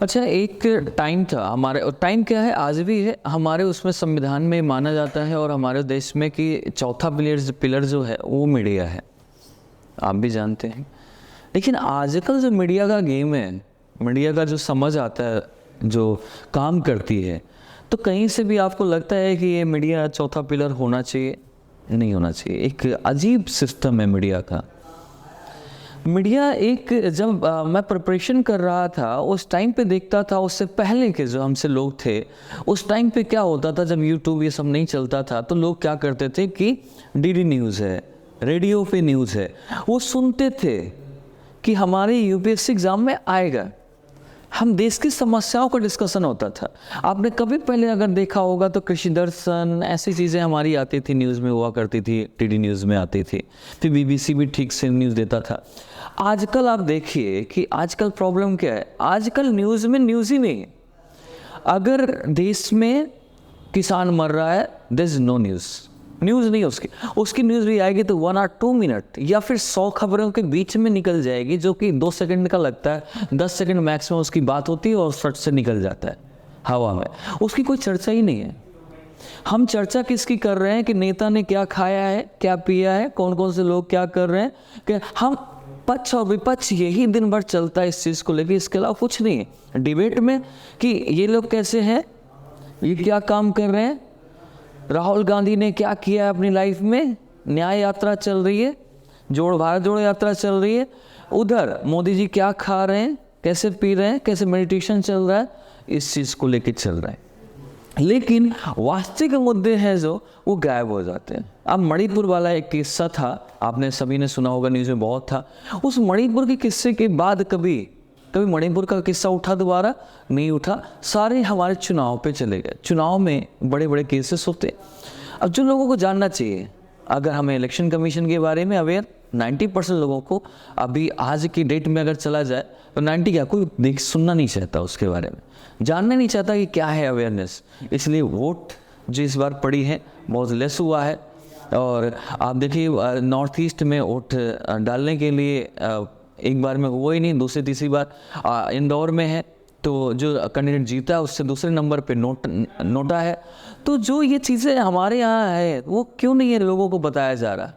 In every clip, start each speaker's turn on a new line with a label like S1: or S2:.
S1: अच्छा, एक टाइम था हमारे, और टाइम क्या है आज भी है हमारे, उसमें संविधान में माना जाता है और हमारे देश में कि चौथा पिलर जो है वो मीडिया है, आप भी जानते हैं। लेकिन आजकल जो मीडिया का गेम है, मीडिया का जो समझ आता है, जो काम करती है, तो कहीं से भी आपको लगता है कि ये मीडिया चौथा पिलर होना चाहिए, नहीं होना चाहिए। एक अजीब सिस्टम है मीडिया का। मीडिया एक, जब मैं प्रिपरेशन कर रहा था उस टाइम पे देखता था, उससे पहले के जो हमसे लोग थे उस टाइम पे क्या होता था, जब यूट्यूब ये सब नहीं चलता था तो लोग क्या करते थे कि डीडी न्यूज़ है, रेडियो पे न्यूज़ है, वो सुनते थे कि हमारे यूपीएससी एग्ज़ाम में आएगा। हम देश की समस्याओं का डिस्कशन होता था। आपने कभी पहले अगर देखा होगा तो कृषि दर्शन ऐसी चीज़ें हमारी आती थी, न्यूज़ में हुआ करती थी, टीडी न्यूज़ में आती थी, फिर बीबीसी भी ठीक से न्यूज़ देता था। आजकल आप देखिए कि आजकल प्रॉब्लम क्या है, आजकल न्यूज़ में न्यूज़ ही नहीं है। अगर देश में किसान मर रहा है, देयर इज नो न्यूज़ नहीं है उसकी न्यूज़ भी आएगी तो 1 और 2 मिनट या फिर 100 खबरों के बीच में निकल जाएगी, जो कि 2 सेकंड का लगता है, 10 सेकंड मैक्सिमम उसकी बात होती है और फट से निकल जाता है हवा में, उसकी कोई चर्चा ही नहीं है। हम चर्चा किसकी कर रहे हैं कि नेता ने क्या खाया है, क्या पिया है, कौन कौन से लोग क्या कर रहे हैं, कि हम पक्ष और विपक्ष यही दिन भर चलता है इस चीज़ को लेकर, इसके अलावा कुछ नहीं है डिबेट में कि ये लोग कैसे हैं, ये क्या काम कर रहे हैं, राहुल गांधी ने क्या किया है अपनी लाइफ में, न्याय यात्रा चल रही है, भारत जोड़ो यात्रा चल रही है, उधर मोदी जी क्या खा रहे हैं, कैसे पी रहे हैं, कैसे मेडिटेशन चल रहा है, इस चीज़ को लेकर चल रहा है। लेकिन वास्तविक मुद्दे हैं जो वो गायब हो जाते हैं। अब मणिपुर वाला एक किस्सा था, आपने सभी ने सुना होगा, न्यूज़ में बहुत था। उस मणिपुर के किस्से के बाद कभी मणिपुर का किस्सा उठा, दोबारा नहीं उठा। सारे हमारे चुनाव पे चले गए। चुनाव में बड़े बड़े केसेस होते। अब जो लोगों को जानना चाहिए, अगर हमें इलेक्शन कमीशन के बारे में अवेयर 90% लोगों को अभी आज की डेट में अगर चला जाए तो 90 क्या, कोई सुनना नहीं चाहता, उसके बारे में जानना नहीं चाहता कि क्या है अवेयरनेस। इसलिए वोट जो इस बार पड़ी है बहुत लेस हुआ है। और आप देखिए नॉर्थ ईस्ट में वोट डालने के लिए एक बार में हुआ ही नहीं, दूसरी तीसरी बार इंदौर में है, तो जो कैंडिडेट जीता उससे दूसरे नंबर पे नोटा है। तो जो ये चीज़ें हमारे यहाँ है वो क्यों नहीं है लोगों को बताया जा रहा,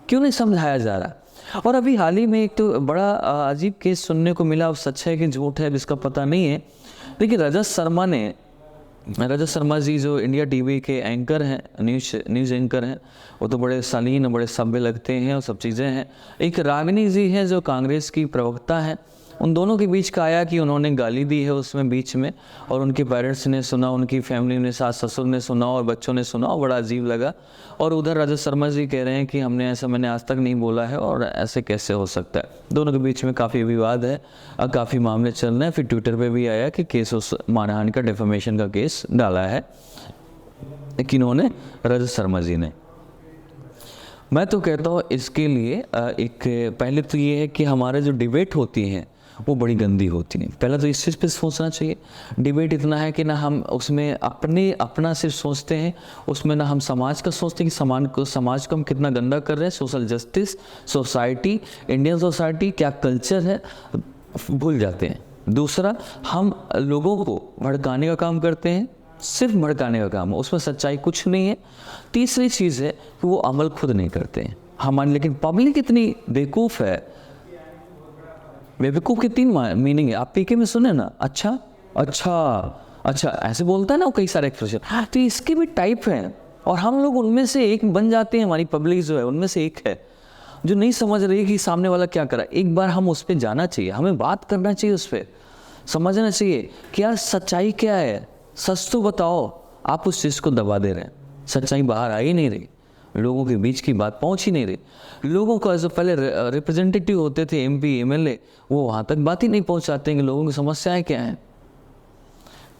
S1: क्यों नहीं समझाया जा रहा। और अभी हाल ही में एक तो बड़ा अजीब केस सुनने को मिला, अब सच है कि झूठ है इसका पता नहीं है, लेकिन रजत शर्मा जी जो इंडिया टीवी के एंकर हैं, न्यूज़ एंकर हैं, वो तो बड़े शालीन, बड़े सभ्य लगते हैं और सब चीज़ें हैं। एक रागिनी जी हैं जो कांग्रेस की प्रवक्ता हैं, उन दोनों के बीच का आया कि उन्होंने गाली दी है उसमें बीच में, और उनके पेरेंट्स ने सुना, उनकी फैमिली ने, सास ससुर ने सुना और बच्चों ने सुना, और बड़ा अजीब लगा। और उधर रजत शर्मा जी कह रहे हैं कि हमने ऐसा, मैंने आज तक नहीं बोला है और ऐसे कैसे हो सकता है। दोनों के बीच में काफ़ी विवाद है, काफ़ी मामले चल रहे हैं। फिर ट्विटर पे भी आया कि केस उस मानहानि का, डिफेमेशन का केस डाला है किन्होंने, रजत शर्मा जी ने। मैं तो कहता हूँ इसके लिए एक पहले तो ये है कि हमारे जो डिबेट होती हैं वो बड़ी गंदी होती हैं। पहले तो इस चीज़ पे सोचना चाहिए। डिबेट इतना है कि ना हम उसमें अपना सिर्फ सोचते हैं, उसमें ना हम समाज का सोचते हैं कि समाज को हम कितना गंदा कर रहे हैं, social justice, society, Indian society क्या कल्चर है, भूल जाते हैं। दूसरा, हम लोगों को भड़काने का काम करते हैं, सिर्फ भड़काने का काम है, उसमें सच्चाई कुछ नहीं है। तीसरी चीज़ है कि वो अमल खुद नहीं करते हैं हमारे। लेकिन पब्लिक इतनी बेवकूफ़ है, बेवकूफ़ के 3 मीनिंग है, आप पीके में सुने ना, अच्छा ऐसे बोलता है ना वो, कई सारे एक्सप्रेशन। तो इसके भी टाइप हैं और हम लोग उनमें से एक बन जाते हैं। हमारी पब्लिक जो है उनमें से एक है जो नहीं समझ रही कि सामने वाला क्या कर रहा है। एक बार हम उस पर जाना चाहिए, हमें बात करना चाहिए, उस पर समझना चाहिए कि यार सच्चाई क्या है, सच तो बताओ। आप उस चीज़ को दबा दे रहे हैं, सच्चाई बाहर आ ही नहीं रही, लोगों के बीच की बात पहुंच ही नहीं रही। लोगों का जो पहले रिप्रेजेंटेटिव होते थे, एमपी एमएलए, वो वहाँ तक बात ही नहीं पहुंचाते हैं कि लोगों की समस्याएं क्या हैं।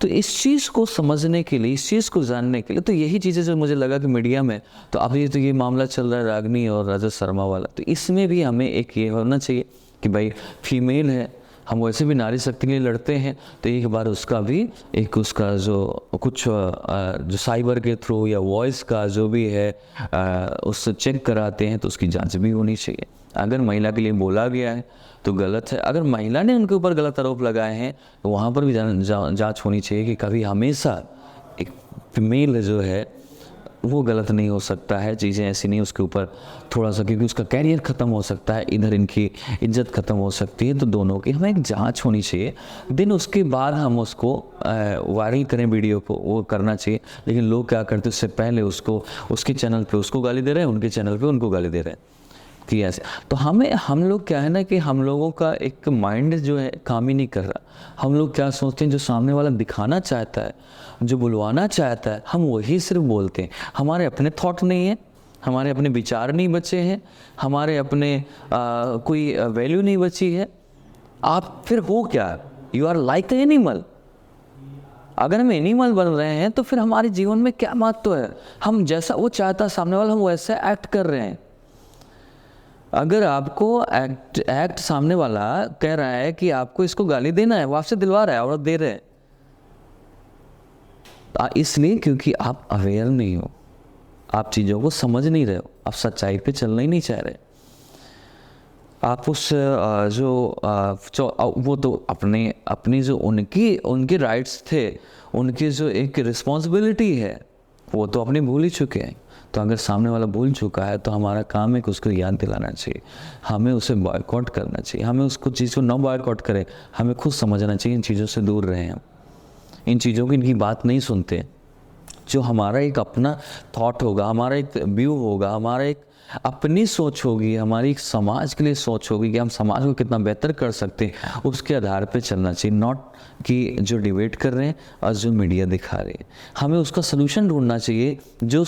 S1: तो इस चीज़ को समझने के लिए, इस चीज़ को जानने के लिए, तो यही चीज़ें जो मुझे लगा कि मीडिया में, तो अब ये मामला चल रहा है रागिनी और रजत शर्मा वाला, तो इसमें भी हमें एक ये होना चाहिए कि भाई फीमेल है, हम वैसे भी नारी शक्ति के लिए लड़ते हैं, तो एक बार उसका भी एक उसका जो कुछ जो साइबर के थ्रू या वॉइस का जो भी है उससे चेक कराते हैं, तो उसकी जांच भी होनी चाहिए। अगर महिला के लिए बोला गया है तो गलत है, अगर महिला ने उनके ऊपर गलत आरोप लगाए हैं तो वहाँ पर भी जांच होनी चाहिए कि कभी हमेशा एक फीमेल जो है वो गलत नहीं हो सकता है, चीज़ें ऐसी नहीं उसके ऊपर थोड़ा सा, क्योंकि उसका कैरियर ख़त्म हो सकता है, इधर इनकी इज्जत ख़त्म हो सकती है। तो दोनों की हमें एक जांच होनी चाहिए, देन उसके बाद हम उसको वायरल करें वीडियो को, वो करना चाहिए। लेकिन लोग क्या करते हैं, उससे पहले उसको उसके चैनल पे उसको गाली दे रहे हैं, उनके चैनल पे उनको गाली दे रहे हैं कि ऐसे। तो हम लोग क्या है ना कि हम लोगों का एक माइंड जो है काम ही नहीं कर रहा। हम लोग क्या सोचते हैं, जो सामने वाला दिखाना चाहता है, जो बुलवाना चाहता है, हम वही सिर्फ बोलते हैं। हमारे अपने थॉट नहीं है, हमारे अपने विचार नहीं बचे हैं, हमारे अपने कोई वैल्यू नहीं बची है। आप फिर हो क्या, यू आर लाइक एनिमल। अगर हम एनिमल बन रहे हैं तो फिर हमारे जीवन में क्या महत्व है? हम जैसा वो चाहता है सामने वाला, हम वैसे एक्ट कर रहे हैं। अगर आपको एक्ट सामने वाला कह रहा है कि आपको इसको गाली देना है, वो आपसे दिलवा रहा है और दे रहे हैं, इसलिए क्योंकि आप अवेयर नहीं हो, आप चीज़ों को समझ नहीं रहे हो, आप सच्चाई पे चलना ही नहीं चाह रहे। आप उस वो तो अपनी जो उनके राइट्स थे, उनकी जो एक रिस्पॉन्सिबिलिटी है, वो तो अपनी भूल ही चुके हैं। तो अगर सामने वाला भूल चुका है तो हमारा काम है कि उसको याद दिलाना चाहिए, हमें उसे बॉयकॉट करना चाहिए। हमें उसको चीज़ को न बॉयकॉट करें, हमें खुद समझना चाहिए इन चीज़ों से दूर रहें। हम इन चीज़ों की इनकी बात नहीं सुनते। जो हमारा एक अपना थॉट होगा, हमारा एक व्यू होगा, हमारा एक अपनी सोच होगी, हमारी एक समाज के लिए सोच होगी कि हम समाज को कितना बेहतर कर सकते हैं, उसके आधार पे चलना चाहिए। नॉट कि जो डिबेट कर रहे हैं और जो मीडिया दिखा रहे हैं। हमें उसका सलूशन ढूंढना चाहिए जो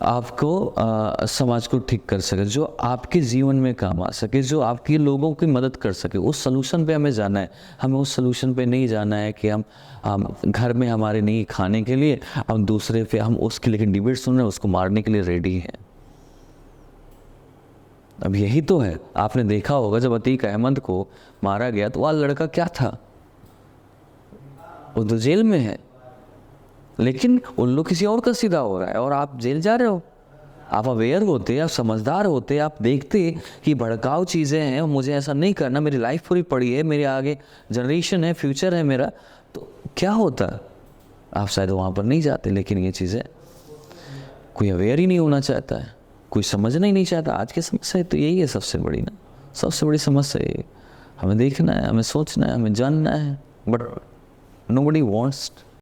S1: आपको समाज को ठीक कर सके, जो आपके जीवन में काम आ सके, जो आपके लोगों की मदद कर सके। उस सलूशन पे हमें जाना है। हमें उस सलूशन पे नहीं जाना है कि हम घर में हमारे नहीं खाने के लिए, हम दूसरे पे हम उसके लिए डिबेट सुन रहे हैं, उसको मारने के लिए रेडी हैं। अब यही तो है। आपने देखा होगा जब अतीक अहमद को मारा गया तो वह लड़का क्या था, वो तो जेल में है, लेकिन उन लोग किसी और का सीधा हो रहा है और आप जेल जा रहे हो। आप अवेयर होते, आप समझदार होते, आप देखते कि भड़काऊ चीज़ें हैं, मुझे ऐसा नहीं करना, मेरी लाइफ पूरी पड़ी है, मेरे आगे जनरेशन है, फ्यूचर है मेरा, तो क्या होता, आप शायद वहाँ पर नहीं जाते। लेकिन ये चीज़ें कोई अवेयर ही नहीं होना चाहता है, कोई समझना ही नहीं चाहता। आज की समस्या तो यही है सबसे बड़ी ना, सबसे बड़ी समस्या ये। हमें देखना है, हमें सोचना है, हमें जानना है, बट नोबडी वांट्स